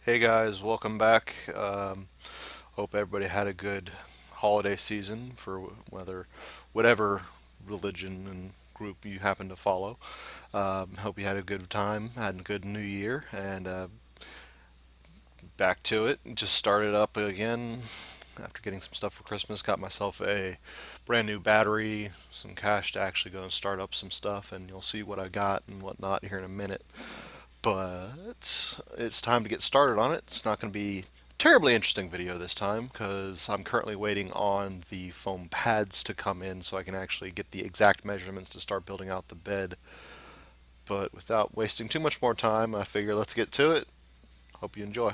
Hey guys, welcome back. Hope everybody had a good holiday season for whatever religion and group you happen to follow. Hope you had a good time, had a good new year, and back to it. Just started up again after getting some stuff for Christmas. Got myself a brand new battery, some cash to actually go and start up some stuff, and you'll see what I got and whatnot here in a minute. But it's time to get started on it. It's not going to be a terribly interesting video this time because I'm currently waiting on the foam pads to come in so I can actually get the exact measurements to start building out the bed. But without wasting too much more time, I figure let's get to it. Hope you enjoy.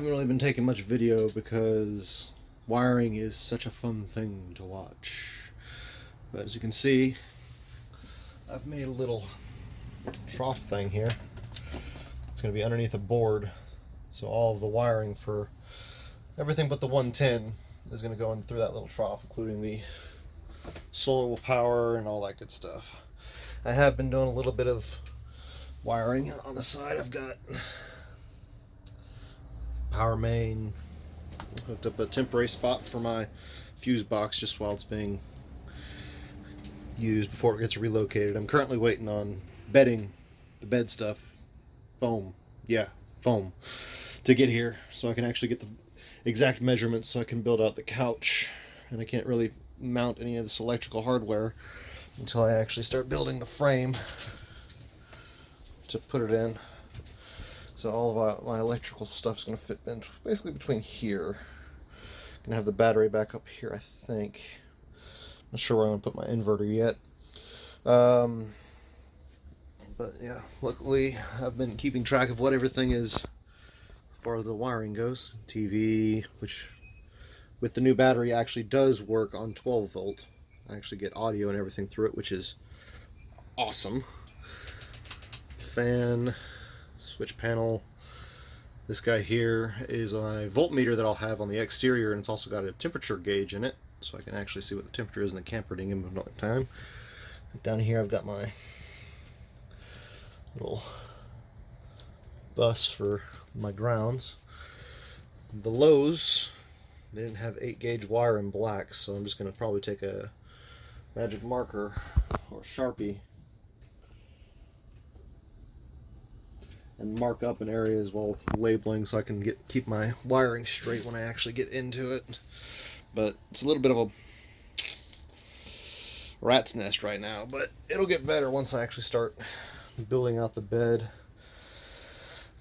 haven't really been taking much video because wiring is such a fun thing to watch. But as you can see, I've made a little trough thing here. It's going to be underneath a board, so all of the wiring for everything but the 110 is going to go in through that little trough, including the solar power and all that good stuff. I have been doing a little bit of wiring on the side. I've got power main, hooked up a temporary spot for my fuse box just while it's being used before it gets relocated. I'm currently waiting on bedding, the bed stuff, foam, foam, to get here so I can actually get the exact measurements so I can build out the couch. And I can't really mount any of this electrical hardware until I actually start building the frame to put it in. So all of my electrical stuff is going to fit in basically between here. I'm going to have the battery back up here, I think. Not sure where I'm going to put my inverter yet. But yeah, luckily I've been keeping track of what everything is as far as the wiring goes. TV, which with the new battery actually does work on 12 volt. I actually get audio and everything through it, which is awesome. Fan, switch panel. This guy here is a voltmeter that I'll have on the exterior, and it's also got a temperature gauge in it, so I can actually see what the temperature is in the camper at any given time. Down here I've got my little bus for my grounds. The Lowe's, they didn't have 8-gauge wire in black, so I'm just going to probably take a magic marker or Sharpie and mark up in areas while labeling so I can keep my wiring straight when I actually get into it. But it's a little bit of a rat's nest right now, but it'll get better once I actually start building out the bed.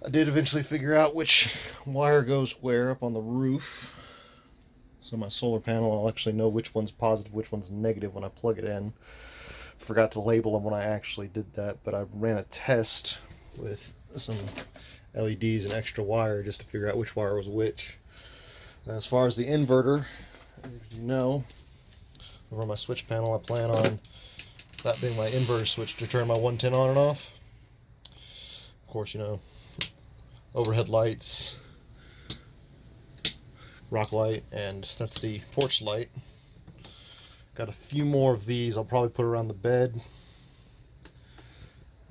I did eventually figure out which wire goes where up on the roof. So my solar panel, I'll actually know which one's positive, which one's negative when I plug it in. Forgot to label them when I actually did that, but I ran a test with some LEDs and extra wire just to figure out which wire was which. Now, as far as the inverter, as you know, over my switch panel, I plan on that being my inverter switch to turn my 110 on and off. Of course, you know, overhead lights, rock light, and that's the porch light. Got a few more of these I'll probably put around the bed.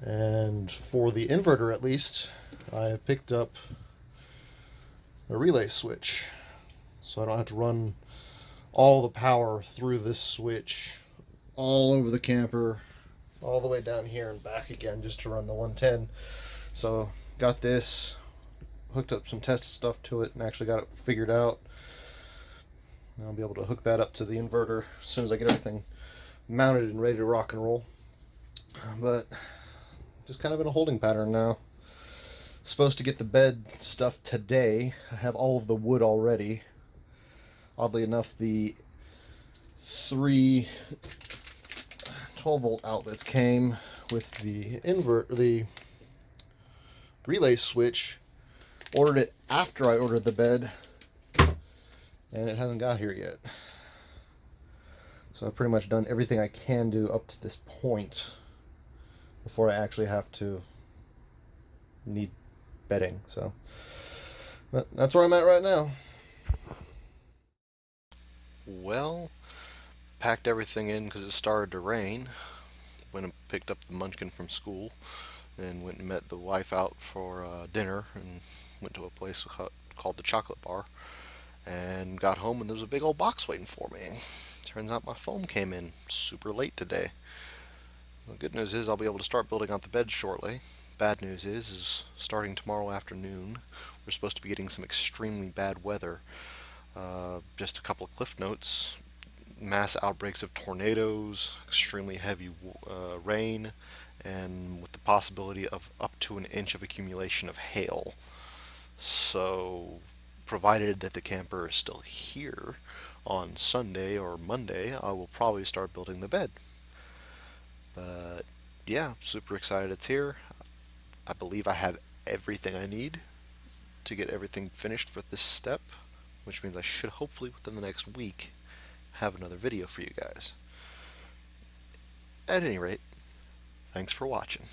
And for the inverter, at least, I picked up a relay switch, so I don't have to run all the power through this switch all over the camper, all the way down here and back again just to run the 110. So got this, hooked up some test stuff to it, and actually got it figured out. I'll be able to hook that up to the inverter as soon as I get everything mounted and ready to rock and roll. But just kind of in a holding pattern now. Supposed to get the bed stuff today. I have all of the wood already. Oddly enough, the 3 12 volt outlets came with the the relay switch. Ordered it after I ordered the bed, and it hasn't got here yet. So I've pretty much done everything I can do up to this point before I actually have to need bedding. So but that's where I'm at right now. Well, packed everything in because it started to rain. Went and picked up the Munchkin from school, and went and met the wife out for dinner, and went to a place called the Chocolate Bar, and got home and there was a big old box waiting for me. Turns out my foam came in super late today. The good news is I'll be able to start building out the bed shortly. Bad news is starting tomorrow afternoon, we're supposed to be getting some extremely bad weather. Just a couple of cliff notes. Mass outbreaks of tornadoes, extremely heavy rain, and with the possibility of up to an inch of accumulation of hail. So, provided that the camper is still here on Sunday or Monday, I will probably start building the bed. But yeah, super excited it's here. I believe I have everything I need to get everything finished for this step, which means I should hopefully within the next week have another video for you guys. At any rate, thanks for watching.